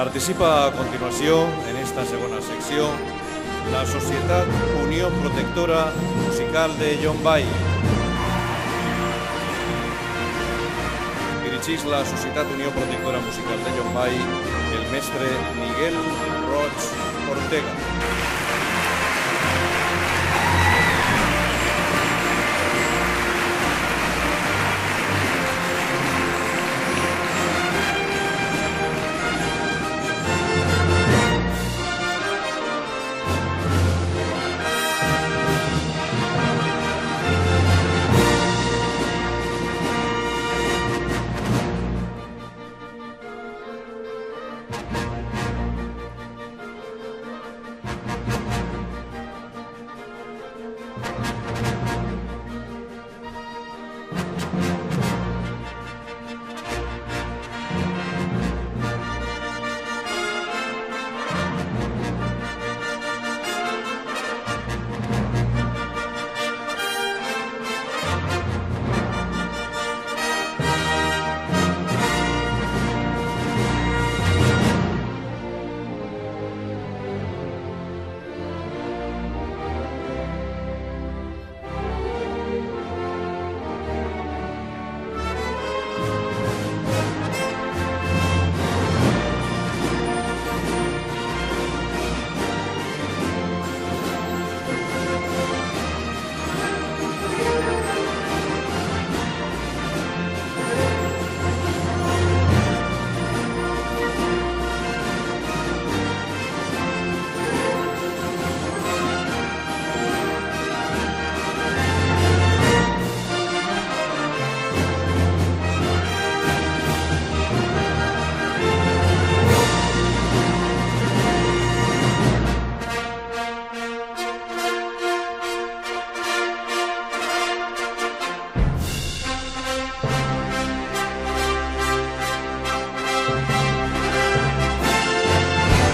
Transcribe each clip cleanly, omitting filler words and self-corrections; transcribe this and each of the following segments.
Participa a continuació, en esta segona secció, la Societat Unió Protectora Musical de Llombai. Dirigeix la Societat Unió Protectora Musical de Llombai el mestre Miguel Roig Ortega.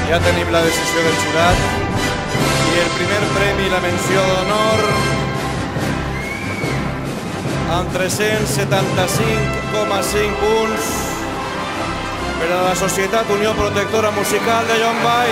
Ja tenim la decisió del jurat i el primer premi, la menció d'honor, amb 375,5 punts per a la Societat Unió Protectora Musical de Llombai.